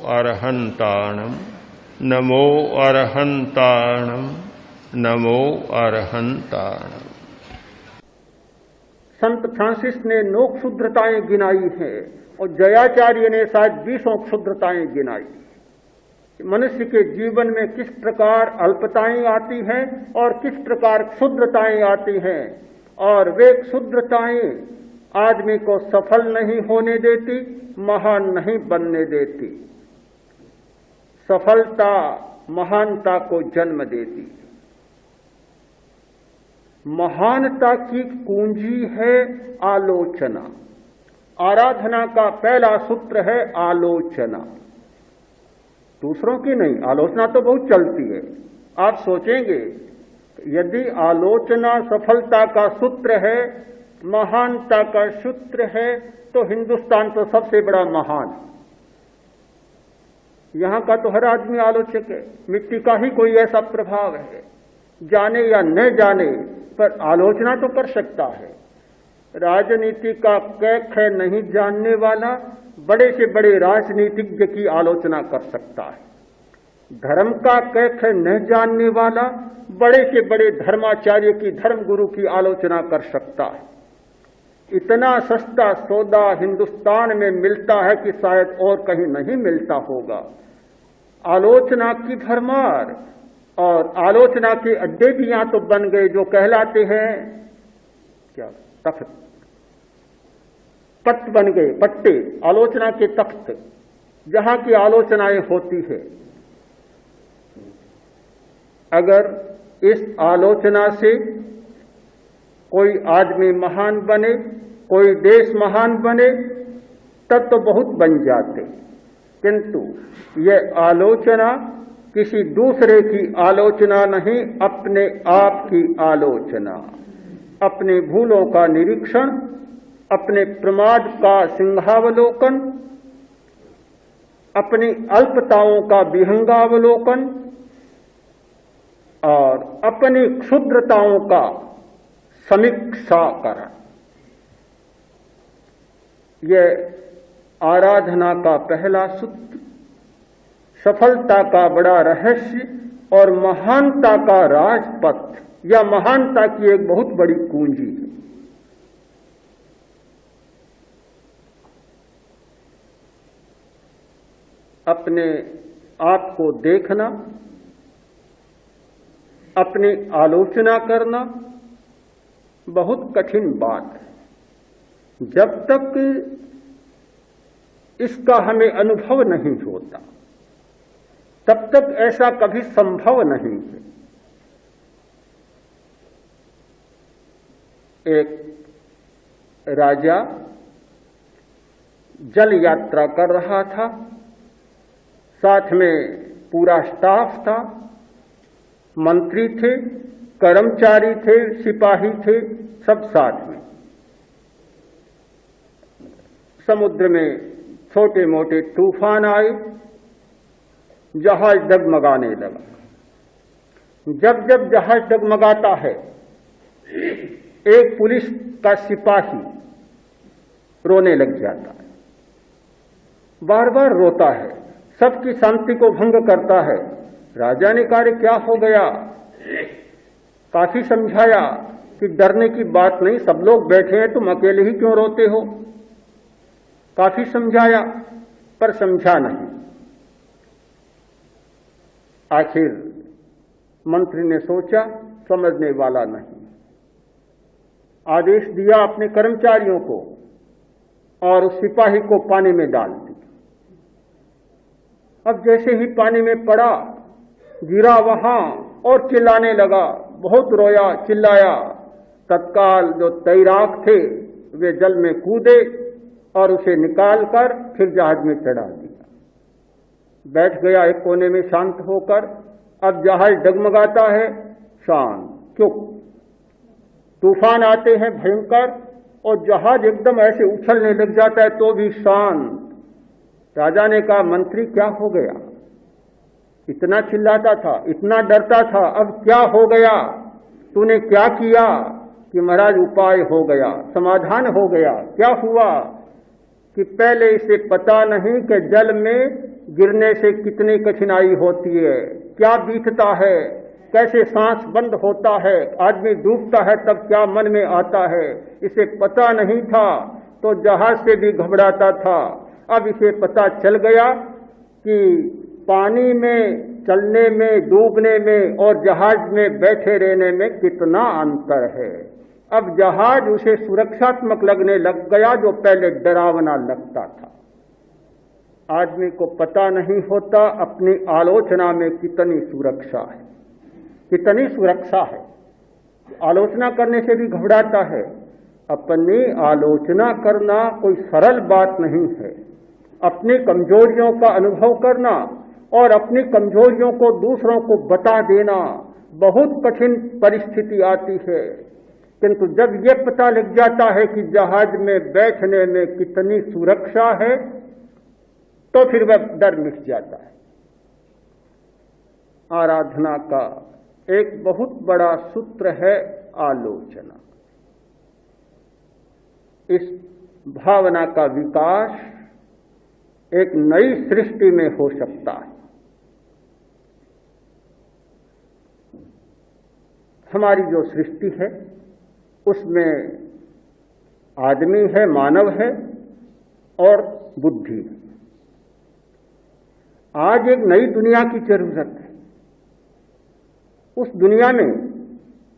अरहंताणम नमो अरहंताणम नमो अरहंताणम। संत Francis ने 9 क्षुद्रताएं गिनाई हैं और जयाचार्य ने शायद 20 क्षुद्रताएं गिनाई। मनुष्य के जीवन में किस प्रकार अल्पताएं आती हैं और किस प्रकार क्षुद्रताएं आती हैं, और वे क्षुद्रताएं आदमी को सफल नहीं होने देती, महान नहीं बनने देती। सफलता महानता को जन्म देती। महानता की कुंजी है आलोचना। आराधना का पहला सूत्र है आलोचना, दूसरों की नहीं। आलोचना तो बहुत चलती है। आप सोचेंगे यदि आलोचना सफलता का सूत्र है, महानता का सूत्र है, तो हिंदुस्तान तो सबसे बड़ा महान। यहां का तो हर आदमी आलोचक है। मिट्टी का ही कोई ऐसा प्रभाव है, जाने या न जाने पर आलोचना तो कर सकता है। राजनीति का कैख है नहीं जानने वाला, बड़े से बड़े राजनीतिज्ञ की आलोचना कर सकता है। धर्म का कैख है न जानने वाला, बड़े से बड़े धर्माचार्य की, धर्म गुरु की आलोचना कर सकता है। इतना सस्ता सौदा हिंदुस्तान में मिलता है कि शायद और कहीं नहीं मिलता होगा। आलोचना की भरमार, और आलोचना के अड्डे भी यहां तो बन गए जो कहलाते हैं क्या, तख्त, तख्त बन गए, पट्टे, आलोचना के तख्त, जहां की आलोचनाएं होती है। अगर इस आलोचना से कोई आदमी महान बने, कोई देश महान बने, तब तो बहुत बन जाते। किंतु यह आलोचना किसी दूसरे की आलोचना नहीं, अपने आप की आलोचना, अपने भूलों का निरीक्षण, अपने प्रमाद का सिंहावलोकन, अपनी अल्पताओं का विहंगावलोकन और अपनी क्षुद्रताओं का समीक्षाकरण। यह आराधना का पहला सूत्र, सफलता का बड़ा रहस्य और महानता का राजपथ या महानता की एक बहुत बड़ी कुंजी है। अपने आप को देखना, अपनी आलोचना करना बहुत कठिन बात है। जब तक इसका हमें अनुभव नहीं होता, तब तक ऐसा कभी संभव नहीं है। एक राजा जल यात्रा कर रहा था, साथ में पूरा स्टाफ था, मंत्री थे, कर्मचारी थे, सिपाही थे, सब साथ में। समुद्र में छोटे मोटे तूफान आए, जहाज डगमगाने लगा। जब जब जहाज डगमगाता है, एक पुलिस का सिपाही रोने लग जाता है, बार बार रोता है, सबकी शांति को भंग करता है। राजा ने कहा क्या हो गया? काफी समझाया कि डरने की बात नहीं, सब लोग बैठे हैं, तुम अकेले ही क्यों रोते हो? काफी समझाया पर समझा नहीं। आखिर मंत्री ने सोचा समझने वाला नहीं, आदेश दिया अपने कर्मचारियों को और उस सिपाही को पानी में डाल दिया। अब जैसे ही पानी में पड़ा, गिरा वहां और चिल्लाने लगा, बहुत रोया, चिल्लाया। तत्काल जो तैराक थे वे जल में कूदे और उसे निकालकर फिर जहाज में चढ़ा दिया। बैठ गया एक कोने में शांत होकर। अब जहाज डगमगाता है, शांत, चुप। तूफान आते हैं भयंकर और जहाज एकदम ऐसे उछलने लग जाता है तो भी शांत। राजा ने कहा मंत्री क्या हो गया? इतना चिल्लाता था, इतना डरता था, अब क्या हो गया? तूने क्या किया? कि महाराज उपाय हो गया, समाधान हो गया। क्या हुआ? कि पहले इसे पता नहीं कि जल में गिरने से कितनी कठिनाई होती है, क्या बीतता है, कैसे सांस बंद होता है, आदमी डूबता है तब क्या मन में आता है, इसे पता नहीं था तो जहाज से भी घबराता था। अब इसे पता चल गया कि पानी में चलने में, डूबने में और जहाज में बैठे रहने में कितना अंतर है। अब जहाज उसे सुरक्षात्मक लगने लग गया जो पहले डरावना लगता था। आदमी को पता नहीं होता अपनी आलोचना में कितनी सुरक्षा है, कितनी सुरक्षा है। आलोचना करने से भी घबराता है। अपनी आलोचना करना कोई सरल बात नहीं है। अपनी कमजोरियों का अनुभव करना और अपनी कमजोरियों को दूसरों को बता देना बहुत कठिन परिस्थिति आती है, किंतु जब यह पता लग जाता है कि जहाज में बैठने में कितनी सुरक्षा है तो फिर वह डर मिट जाता है। आराधना का एक बहुत बड़ा सूत्र है आलोचना। इस भावना का विकास एक नई सृष्टि में हो सकता है। हमारी जो सृष्टि है उसमें आदमी है, मानव है और बुद्धि है। आज एक नई दुनिया की जरूरत है। उस दुनिया में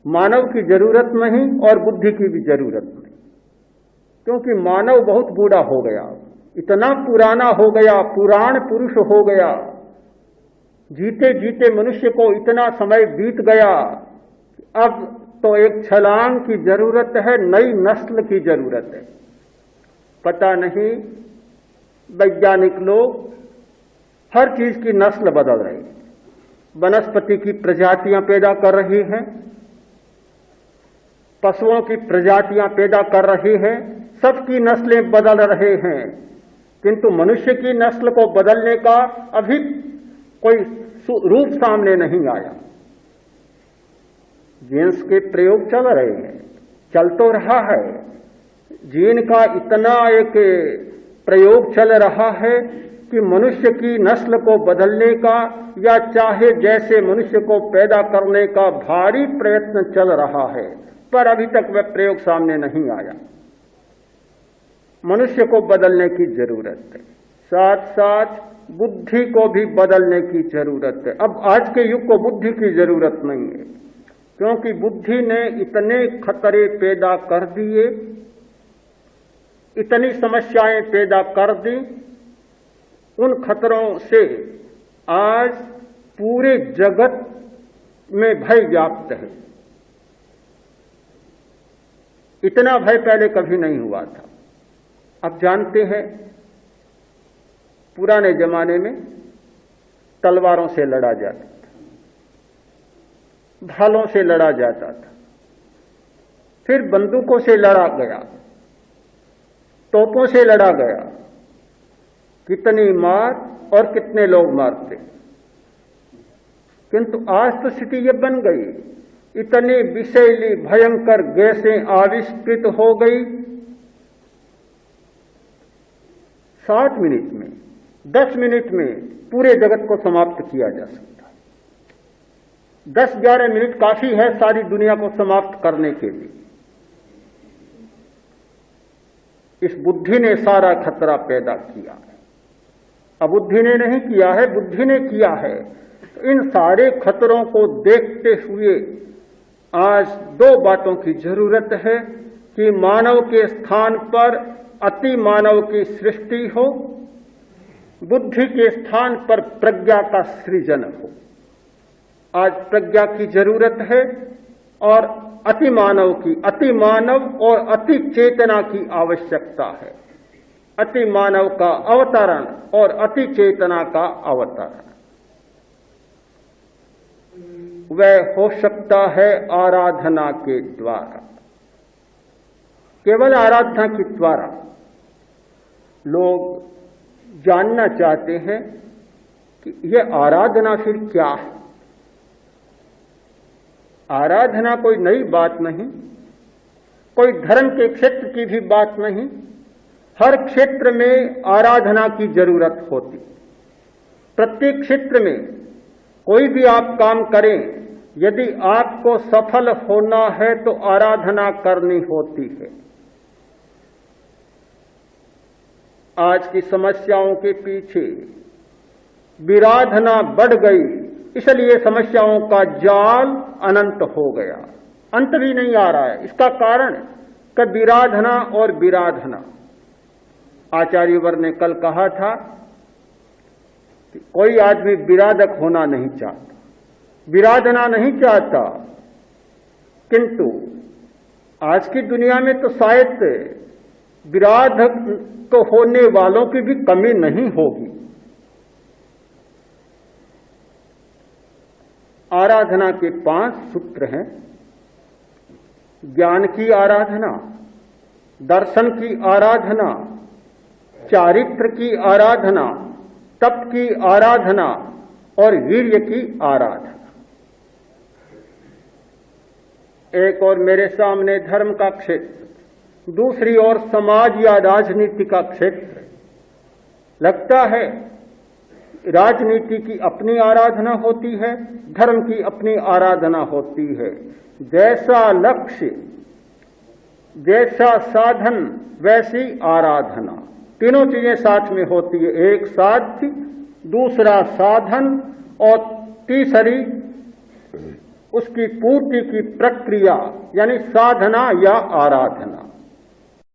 मानव की जरूरत नहीं और बुद्धि की भी जरूरत नहीं, क्योंकि मानव बहुत बूढ़ा हो गया, इतना पुराना हो गया, पुराण पुरुष हो गया। जीते जीते मनुष्य को इतना समय बीत गया, अब तो एक छलांग की जरूरत है, नई नस्ल की जरूरत है। पता नहीं वैज्ञानिक लोग हर चीज की नस्ल बदल रही है। वनस्पति की प्रजातियां पैदा कर रही हैं, पशुओं की प्रजातियां पैदा कर रही हैं, सबकी नस्लें बदल रहे हैं, किंतु मनुष्य की नस्ल को बदलने का अभी कोई रूप सामने नहीं आया। जीन्स के प्रयोग चल रहे हैं, चल तो रहा है। जीन का इतना एक प्रयोग चल रहा है कि मनुष्य की नस्ल को बदलने का या चाहे जैसे मनुष्य को पैदा करने का भारी प्रयत्न चल रहा है, पर अभी तक वह प्रयोग सामने नहीं आया। मनुष्य को बदलने की जरूरत है, साथ साथ बुद्धि को भी बदलने की जरूरत है। अब आज के युग को बुद्धि की जरूरत नहीं है, क्योंकि बुद्धि ने इतने खतरे पैदा कर दिए, इतनी समस्याएं पैदा कर दी। उन खतरों से आज पूरे जगत में भय व्याप्त है। इतना भय पहले कभी नहीं हुआ था। अब जानते हैं, पुराने जमाने में तलवारों से लड़ा जाता था, भालों से लड़ा जाता था, फिर बंदूकों से लड़ा गया, तोपों से लड़ा गया। कितनी मार और कितने लोग मारते, किंतु आज तो स्थिति यह बन गई, इतनी विषैली भयंकर गैसें आविष्कृत हो गई। 7 मिनट में, 10 मिनट में पूरे जगत को समाप्त किया जा सकता है। 10-11 मिनट काफी है सारी दुनिया को समाप्त करने के लिए। इस बुद्धि ने सारा खतरा पैदा किया है। अबुद्धि ने नहीं किया है, बुद्धि ने किया है। तो इन सारे खतरों को देखते हुए आज 2 बातों की जरूरत है कि मानव के स्थान पर अति मानव की सृष्टि हो, बुद्धि के स्थान पर प्रज्ञा का सृजन हो। आज प्रज्ञा की जरूरत है और अति मानव की, अति मानव और अति चेतना की आवश्यकता है। अति मानव का अवतरण और अति चेतना का अवतरण वह हो सकता है आराधना के द्वारा। केवल आराधना के द्वारा। लोग जानना चाहते हैं कि यह आराधना फिर क्या है। आराधना कोई नई बात नहीं, कोई धर्म के क्षेत्र की भी बात नहीं। हर क्षेत्र में आराधना की जरूरत होती। प्रत्येक क्षेत्र में कोई भी आप काम करें, यदि आपको सफल होना है तो आराधना करनी होती है। आज की समस्याओं के पीछे विराधना बढ़ गई, इसलिए समस्याओं का जाल अनंत हो गया, अंत भी नहीं आ रहा है। इसका कारण कि विराधना और विराधना। आचार्यवर ने कल कहा था कि कोई आदमी विराधक होना नहीं चाहता, विराधना नहीं चाहता, किंतु आज की दुनिया में तो शायद विराधक तो होने वालों की भी कमी नहीं होगी। आराधना के 5 सूत्र हैं। ज्ञान की आराधना, दर्शन की आराधना, चारित्र की आराधना, तप की आराधना और वीर्य की आराधना। एक और मेरे सामने धर्म का क्षेत्र, दूसरी ओर समाज या राजनीति का क्षेत्र। लगता है राजनीति की अपनी आराधना होती है, धर्म की अपनी आराधना होती है। जैसा लक्ष्य, जैसा साधन, वैसी आराधना। तीनों चीजें साथ में होती है, एक साध्य, दूसरा साधन और तीसरी उसकी पूर्ति की प्रक्रिया, यानी साधना या आराधना।